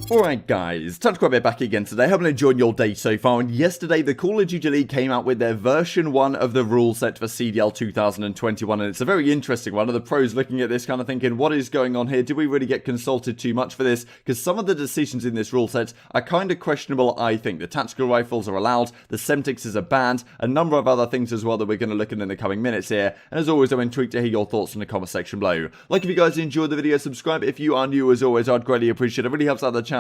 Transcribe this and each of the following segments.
Alright guys, time to grab it back again today. Hope you're enjoying your day so far, and yesterday the Call of Duty League came out with their version 1 of the rule set for CDL 2021, and it's a very interesting one. Of the pros looking at this kind of thinking, what is going on here? Did we really get consulted too much for this? Because some of the decisions in this rule set are kind of questionable, I think. The tactical rifles are allowed, the Semtex are banned, a number of other things as well that we're going to look at in the coming minutes here, and as always I'm intrigued to hear your thoughts in the comment section below. Like if you guys enjoyed the video, subscribe if you are new. As always, I'd greatly appreciate it. It really helps out the channel.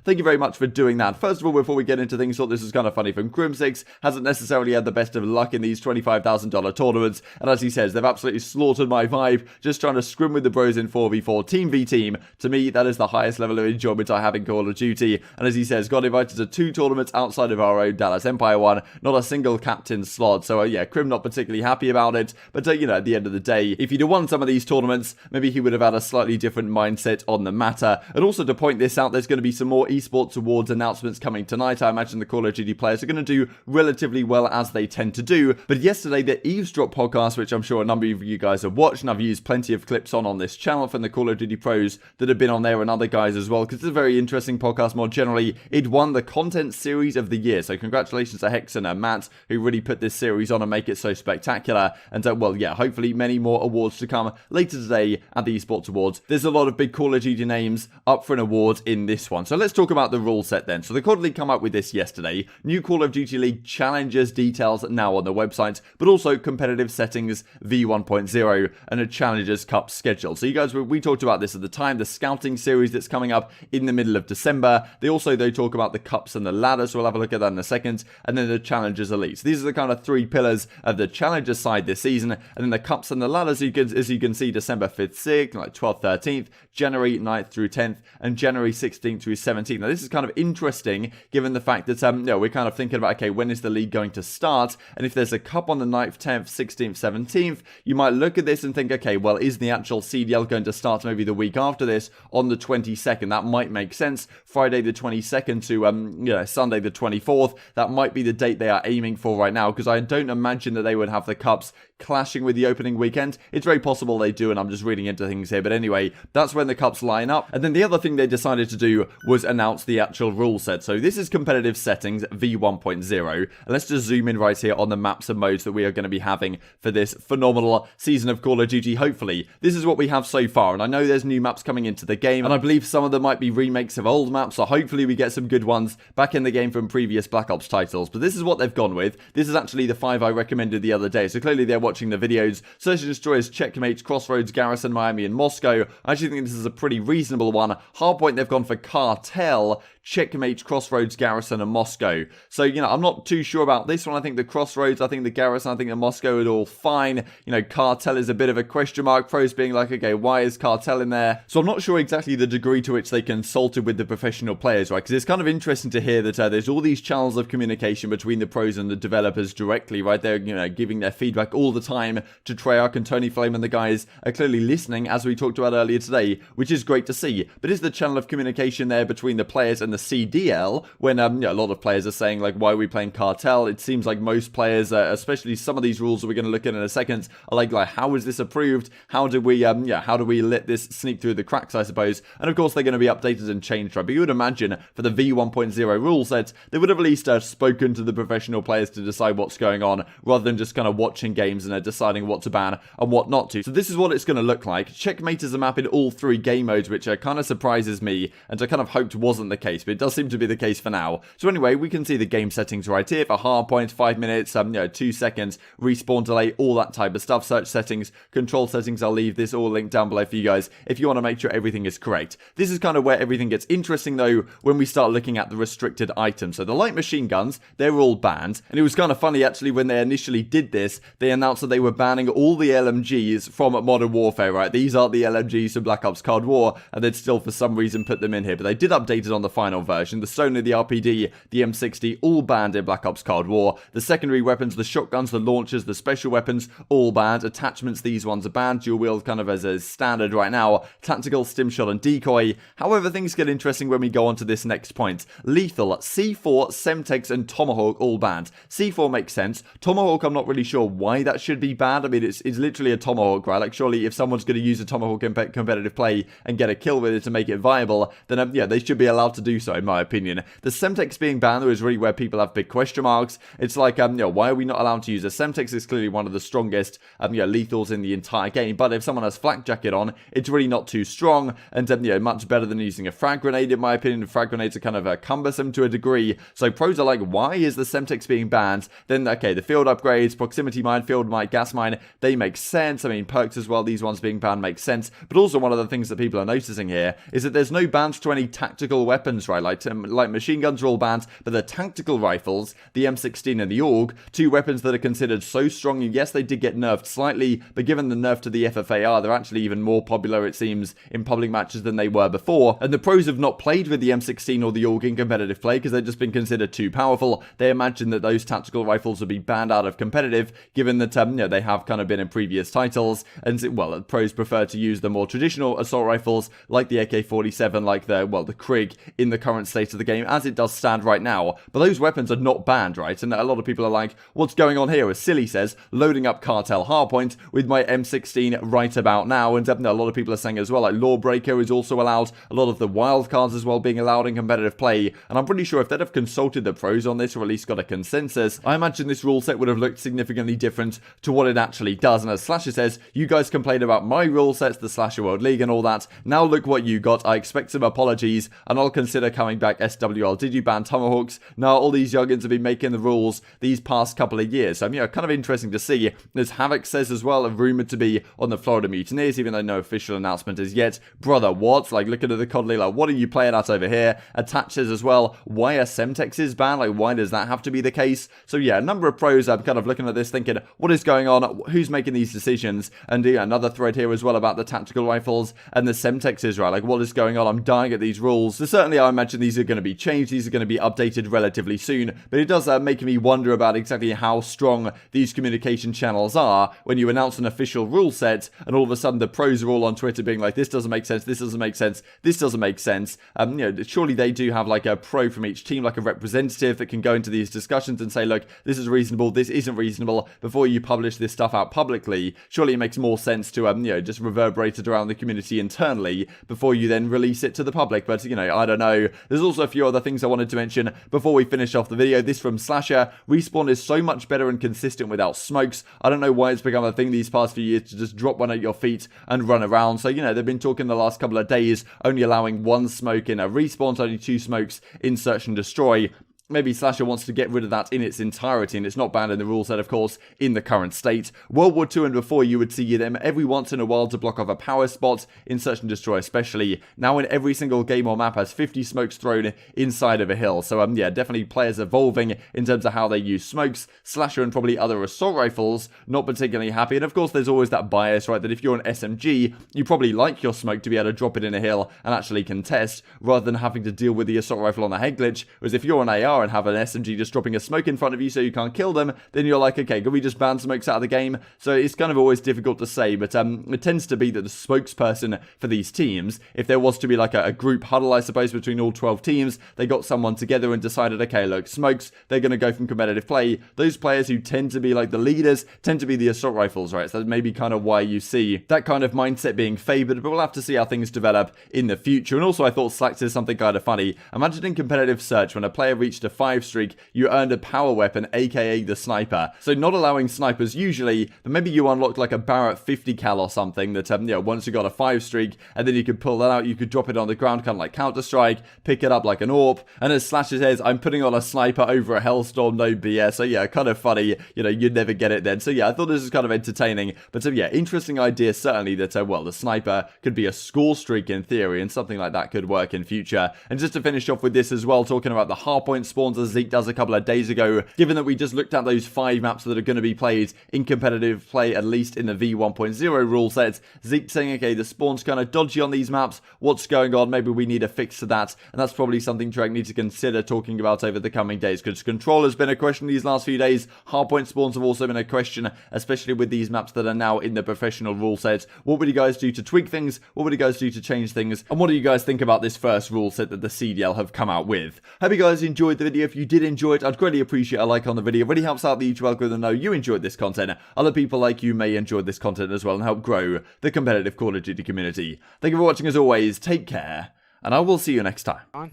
Thank you very much for doing that. First of all, before we get into things, thought this was kind of funny from Crimsix. Hasn't necessarily had the best of luck in these $25,000 tournaments, and as he says, they've absolutely slaughtered my vibe, just trying to scrim with the bros in 4v4, team v team. To me, that is the highest level of enjoyment I have in Call of Duty, and as he says, got invited to 2 tournaments outside of our own Dallas Empire one, not a single captain slot, so yeah, Crim not particularly happy about it, but you know, at the end of the day, if he'd have won some of these tournaments, maybe he would have had a slightly different mindset on the matter. And also to point this out, there's going to be some more ESports Awards announcements coming tonight. I imagine the Call of Duty players are going to do relatively well, as they tend to do. But yesterday, the Eavesdrop podcast, which I'm sure a number of you guys have watched, and I've used plenty of clips on this channel from the Call of Duty pros that have been on there and other guys as well, because it's a very interesting podcast more generally. It won the content series of the year, so congratulations to Hex and Matt, who really put this series on and make it so spectacular. And well, yeah, hopefully many more awards to come later today at the Esports Awards. There's a lot of big Call of Duty names up for an award in this one. So let's talk about the rule set then. So the CoD League come up with this yesterday. New Call of Duty League Challengers details now on the website, but also competitive settings v1.0 and a Challengers Cup schedule. So you guys, we talked about this at the time, the scouting series that's coming up in the middle of December. They also, they talk about the cups and the ladders, so we'll have a look at that in a second, and then the Challengers Elite. So these are the kind of 3 pillars of the Challengers side this season, and then the cups and the ladders, as you can see, December 5th, 6th, like 12th, 13th, January 9th through 10th, and January 16th through 17th. Now this is kind of interesting, given the fact that, you know, we're kind of thinking about, okay, when is the league going to start? And if there's a cup on the 9th, 10th, 16th, 17th, you might look at this and think, okay, well, is the actual CDL going to start maybe the week after this on the 22nd? That might make sense. Friday the 22nd to, you know, Sunday the 24th. That might be the date they are aiming for right now, because I don't imagine that they would have the cups clashing with the opening weekend. It's very possible they do, and I'm just reading into things here, but anyway, that's when the cups line up. And then the other thing they decided to do was announce the actual rule set. So this is competitive settings v1.0, and let's just zoom in right here on the maps and modes that we are going to be having for this phenomenal season of Call of Duty. Hopefully this is what we have so far, and I know there's new maps coming into the game, and I believe some of them might be remakes of old maps, so hopefully we get some good ones back in the game from previous Black Ops titles. But this is what they've gone with. This is actually the 5 I recommended the other day, so clearly they're watching the videos. Search and Destroyers, Checkmate, Crossroads, Garrison, Miami, and Moscow. I actually think this is a pretty reasonable one. Hardpoint, they've gone for Cartel, Checkmate, Crossroads, Garrison, and Moscow. So, you know, I'm not too sure about this one. I think the Crossroads, I think the Garrison, I think the Moscow are all fine. You know, Cartel is a bit of a question mark. Pros being like, okay, why is Cartel in there? So I'm not sure exactly the degree to which they consulted with the professional players, right? Because it's kind of interesting to hear that there's all these channels of communication between the pros and the developers directly, right? They're, you know, giving their feedback all the time to Treyarch and Tony Flame, and the guys are clearly listening, as we talked about earlier today, which is great to see. But is the channel of communication there between the players and the CDL when you know, a lot of players are saying, like, why are we playing Cartel? It seems like most players, especially some of these rules that we're going to look at in a second, are like how is this approved? How do we how do we let this sneak through the cracks, I suppose? And of course they're going to be updated and changed, right? But you would imagine for the v1.0 rule set, they would have at least spoken to the professional players to decide what's going on, rather than just kind of watching games and deciding what to ban and what not to. So this is what it's going to look like. Checkmate is a map in all 3 game modes, which kind of surprises me, and I kind of hoped wasn't the case, but it does seem to be the case for now. So anyway, we can see the game settings right here for hardpoint, 5 minutes, you know, 2 seconds, respawn delay, all that type of stuff. Search settings, control settings, I'll leave this all linked down below for you guys if you want to make sure everything is correct. This is kind of where everything gets interesting though, when we start looking at the restricted items. So the light machine guns, they're all banned, and it was kind of funny actually when they initially did this, they announced that they were banning all the LMGs from Modern Warfare, right? These aren't the LMGs from Black Ops Cold War, and they'd still for some reason put them in here, but they did update it on the final version. The Stoner, the RPG, the M60, all banned in Black Ops Cold War. The secondary weapons, the shotguns, the launchers, the special weapons, all banned. Attachments, these ones are banned. Dual wield kind of as a standard right now. Tactical, stim shot, and decoy. However, things get interesting when we go on to this next point. Lethal, C4, Semtex, and Tomahawk all banned. C4 makes sense. Tomahawk, I'm not really sure why that should be banned. I mean, it's literally a Tomahawk, right? Like, surely if someone's going to use a Tomahawk in competitive play and get a kill with it to make it viable, then then yeah, they should be allowed to do so, in my opinion. The Semtex being banned, though, is really where people have big question marks. It's like, you know, why are we not allowed to use a Semtex? It's clearly one of the strongest, you know, lethals in the entire game, but if someone has flak jacket on, it's really not too strong, and, you know, much better than using a frag grenade, in my opinion. Frag grenades are kind of cumbersome to a degree, so pros are like, why is the Semtex being banned? Then, okay, the field upgrades, proximity mine, field mine, gas mine, they make sense. I mean, perks as well, these ones being banned make sense, but also one of the things that people are noticing here is that there's no bans to any tactical weapons, right? Like machine guns are all banned, but the tactical rifles, the M16 and the AUG, two weapons that are considered so strong, and yes, they did get nerfed slightly, but given the nerf to the FFAR, they're actually even more popular, it seems, in public matches than they were before, and the pros have not played with the M16 or the AUG in competitive play because they've just been considered too powerful. They imagine that those tactical rifles would be banned out of competitive, given that, you know, they have kind of been in previous titles, and, well, pros prefer to use the more traditional assault rifles, like the AK-47, like the, well, the Krig, in the current state of the game, as it does stand right now, but those weapons are not banned, right? And a lot of people are like, what's going on here? As Silly says, loading up Cartel Hardpoint with my M16 right about now, and a lot of people are saying as well, like, Lawbreaker is also allowed, a lot of the wildcards as well being allowed in competitive play, and I'm pretty sure if they'd have consulted the pros on this, or at least got a consensus, I imagine this rule set would have looked significantly different to what it actually does. And as Slasher says, you guys complained about my rule sets, the Slasher World League and all that, now look what you got. I expect some apologies, and I'll consider coming back. SWL, did you ban Tomahawks? Now all these youngins have been making the rules these past couple of years, so you know, kind of interesting to see. As Havoc says as well, rumored to be on the Florida Mutineers, even though no official announcement is yet. Brother, what? Like, looking at the CoD League, like, what are you playing at over here? Attach says as well, why are Semtexes banned? Like, why does that have to be the case? So yeah, a number of pros are kind of looking at this thinking, what is going on? Who's making these decisions? And yeah, another thread here as well about the tactical rifles and the Semtexes, right? Like, what is going on? I'm dying at these rules. So certainly I imagine these are going to be changed. These are going to be updated relatively soon, but it does make me wonder about exactly how strong these communication channels are when you announce an official rule set and all of a sudden the pros are all on Twitter being like, this doesn't make sense, this doesn't make sense, this doesn't make sense. You know, surely they do have like a pro from each team, like a representative that can go into these discussions and say, look, this is reasonable, this isn't reasonable, before you publish this stuff out publicly. Surely it makes more sense to, you know, just reverberate it around the community internally before you then release it to the public. But, you know, I don't know. There's also a few other things I wanted to mention before we finish off the video. This from Slasher, Respawn is so much better and consistent without smokes. I don't know why it's become a thing these past few years to just drop one at your feet and run around. So, you know, they've been talking the last couple of days, only allowing one smoke in a Respawn, only two smokes in Search and Destroy. Maybe Slasher wants to get rid of that in its entirety, and it's not banned in the rule set, of course, in the current state. World War II and before, you would see them every once in a while to block off a power spot, in Search and Destroy especially. Now in every single game or map has 50 smokes thrown inside of a hill. So, yeah, definitely players evolving in terms of how they use smokes. Slasher and probably other assault rifles, not particularly happy. And of course, there's always that bias, right, that if you're an SMG, you probably like your smoke to be able to drop it in a hill and actually contest, rather than having to deal with the assault rifle on the head glitch. Whereas if you're an AR and have an SMG just dropping a smoke in front of you so you can't kill them, then you're like, okay, can we just ban smokes out of the game? So it's kind of always difficult to say, but it tends to be that the spokesperson for these teams, if there was to be like a group huddle, I suppose, between all 12 teams, they got someone together and decided, okay, look, smokes, they're going to go from competitive play. Those players who tend to be like the leaders tend to be the assault rifles, right? So that's maybe kind of why you see that kind of mindset being favored, but we'll have to see how things develop in the future. And also, I thought Slack said something kind of funny. Imagine in competitive Search, when a player reached a 5 streak, you earned a power weapon, aka the sniper. So not allowing snipers usually, but maybe you unlocked like a Barrett 50 cal or something that, you know, once you got a 5 streak, and then you could pull that out, you could drop it on the ground, kind of like Counter-Strike, pick it up like an AWP, and as Slasher says, I'm putting on a sniper over a Hellstorm, no BS. So yeah, kind of funny, you know, you'd never get it then. So yeah, I thought this was kind of entertaining, but yeah, interesting idea certainly that, well, the sniper could be a score streak in theory, and something like that could work in future. And just to finish off with this as well, talking about the hardpoint spawns as Zeke does a couple of days ago, given that we just looked at those 5 maps that are going to be played in competitive play, at least in the V1.0 rule set, Zeke saying, okay, the spawn's kind of dodgy on these maps, what's going on? Maybe we need a fix to that, and that's probably something Drake needs to consider talking about over the coming days, because control has been a question these last few days, hardpoint spawns have also been a question, especially with these maps that are now in the professional rule set. What would you guys do to tweak things? What would you guys do to change things? And what do you guys think about this first rule set that the CDL have come out with? Hope you guys enjoyed the video. If you did enjoy it, I'd greatly appreciate a like on the video. It really helps out the YouTube algorithm to know you enjoyed this content. Other people like you may enjoy this content as well and help grow the competitive Call of Duty community. Thank you for watching as always. Take care, and I will see you next time. On.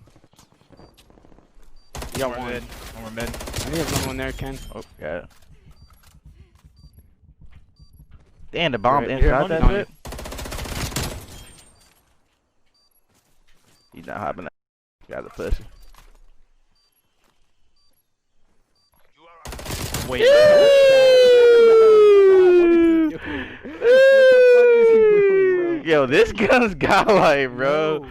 You got one. One more mid. I think there's another one there, Ken. Oh, got it. Damn, the bomb Right inside here, that shit. He's not hopping that. Got the pussy. Wait. Yo, this gun's godlike, bro.